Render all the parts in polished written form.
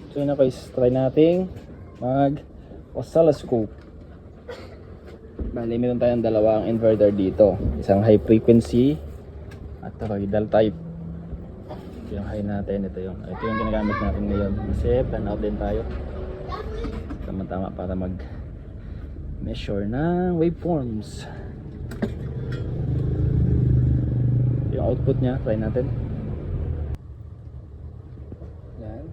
So yun na guys, try nating mag oscilloscope. Bali, meron tayong dalawang inverter dito. Isang high frequency at toroidal type. Ito yung high natin, ito yung ginagamit natin ngayon. Kasi pan out din tayo. Tama-tama para mag measure ng waveforms. Yung output nya, try natin. Yan.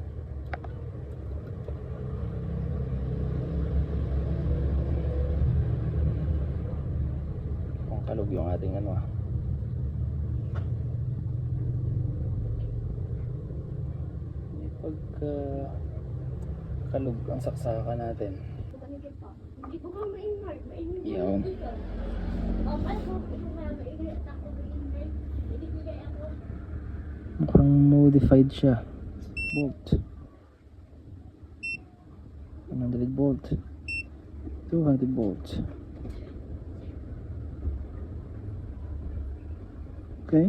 Kung kalog yung ating ano. Pagka kalog ang saksakan natin. Yan. Mukhang modified siya. Volt 100 volt 200 volt. Okay.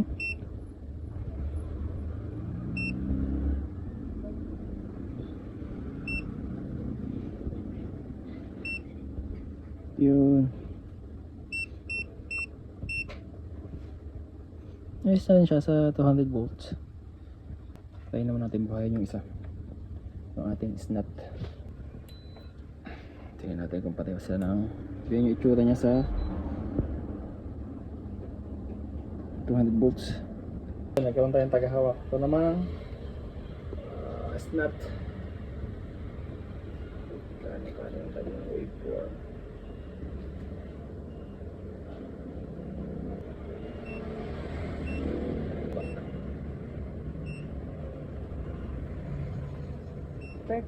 Yun. Ayos na rin siya sa 200 volts. Try naman natin buhayin yung isa. Yung ating snot. Tingnan natin kung pareho sila ng yun yung itsura niya sa 200 volts. Nagkaroon tayong tagahawak. Ito naman snot. Kano yung kanyang waveform. Okay.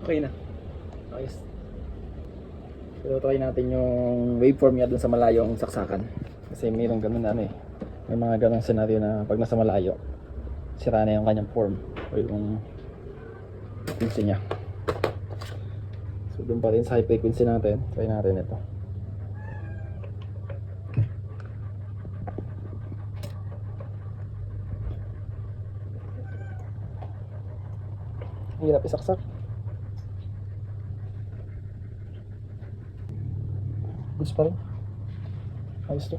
Okay na. Ayos. So try natin yung waveform niya dun sa malayong saksakan. Kasi mayroong ganun na ano eh. May mga ganung scenario na pag nasa malayo, sira na yung kanyang form o yung frequency niya. So dun pa rin sa high frequency natin. Try natin ito. Hirap isaksak. Gusto pa rin. Ayos to.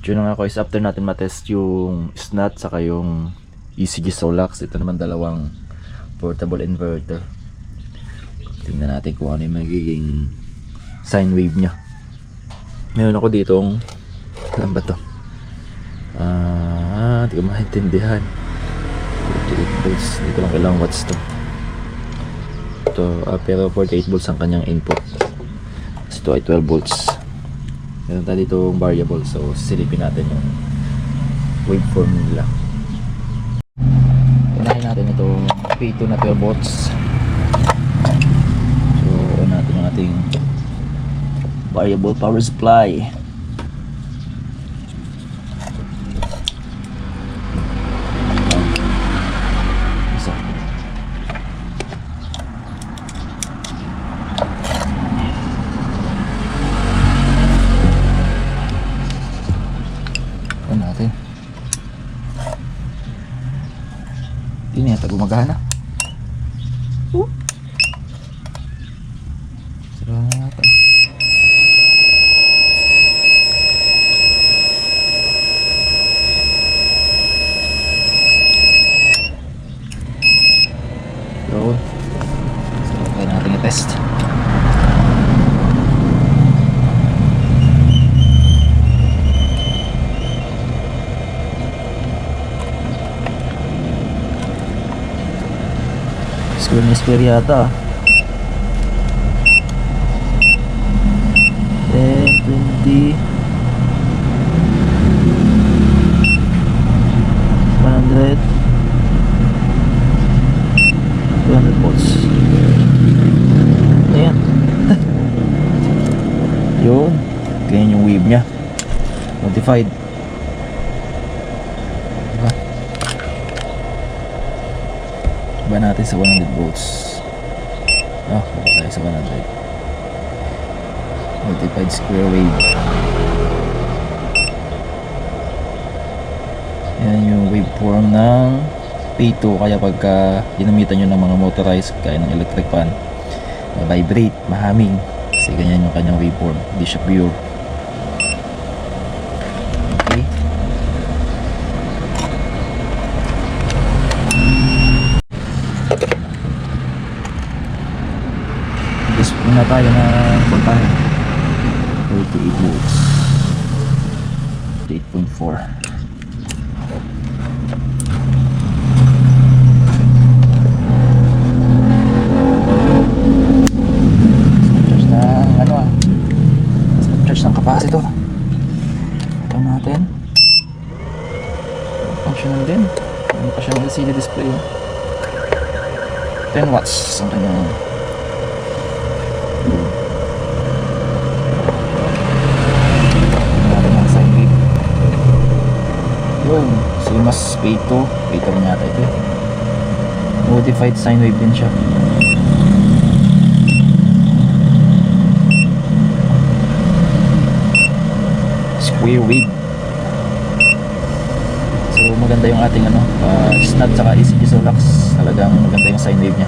Yun nga guys, after natin matest yung snot saka yung ECG Solax, ito naman dalawang portable inverter. Tingnan natin kung ano yung magiging sine wave nya. Meron ako ditong ano ba to? Hindi ko maintindihan. 48 volts. Hindi ko lang ilang watts to. Ito, pero 48 volts ang kanyang input. Kasi ito ay 12 volts. Meron tayo ditong variable. So, silipin natin yung waveform nila. Unahin natin itong P2 na 12 volts. So, unahin natin yung ating variable power supply. Natin. Hindi na yata gumagana. Sira na yata. Yun. So, kaya natin i-test. Square yata. 10, 20, 100, 200 volts. Ayan. Yun. Ganyan yung wave nya. Modified. Iba natin sa 100 volts. Baba tayo sa 100. Multiplied square wave. Yan yung waveform ng P2, kaya pagka ginamitan nyo ng mga motorized kaya ng electric fan, vibrate, mahaming, kasi ganyan yung kanyang waveform, hindi siya pure. Okay. Gusto na tayo ng voltahe 38 volts, 8.4. Charge ng capacitor. Ito natin. Functional din. Hindi pa siya ng LCD display. 10 watts ang kanyang natin ang sine wave. Yun. Simas P2. P2 rin yata ito. Modified sine wave din siya. Square wave. So maganda yung ating snap saka ECG Solax. Talagang maganda yung sine wave nya.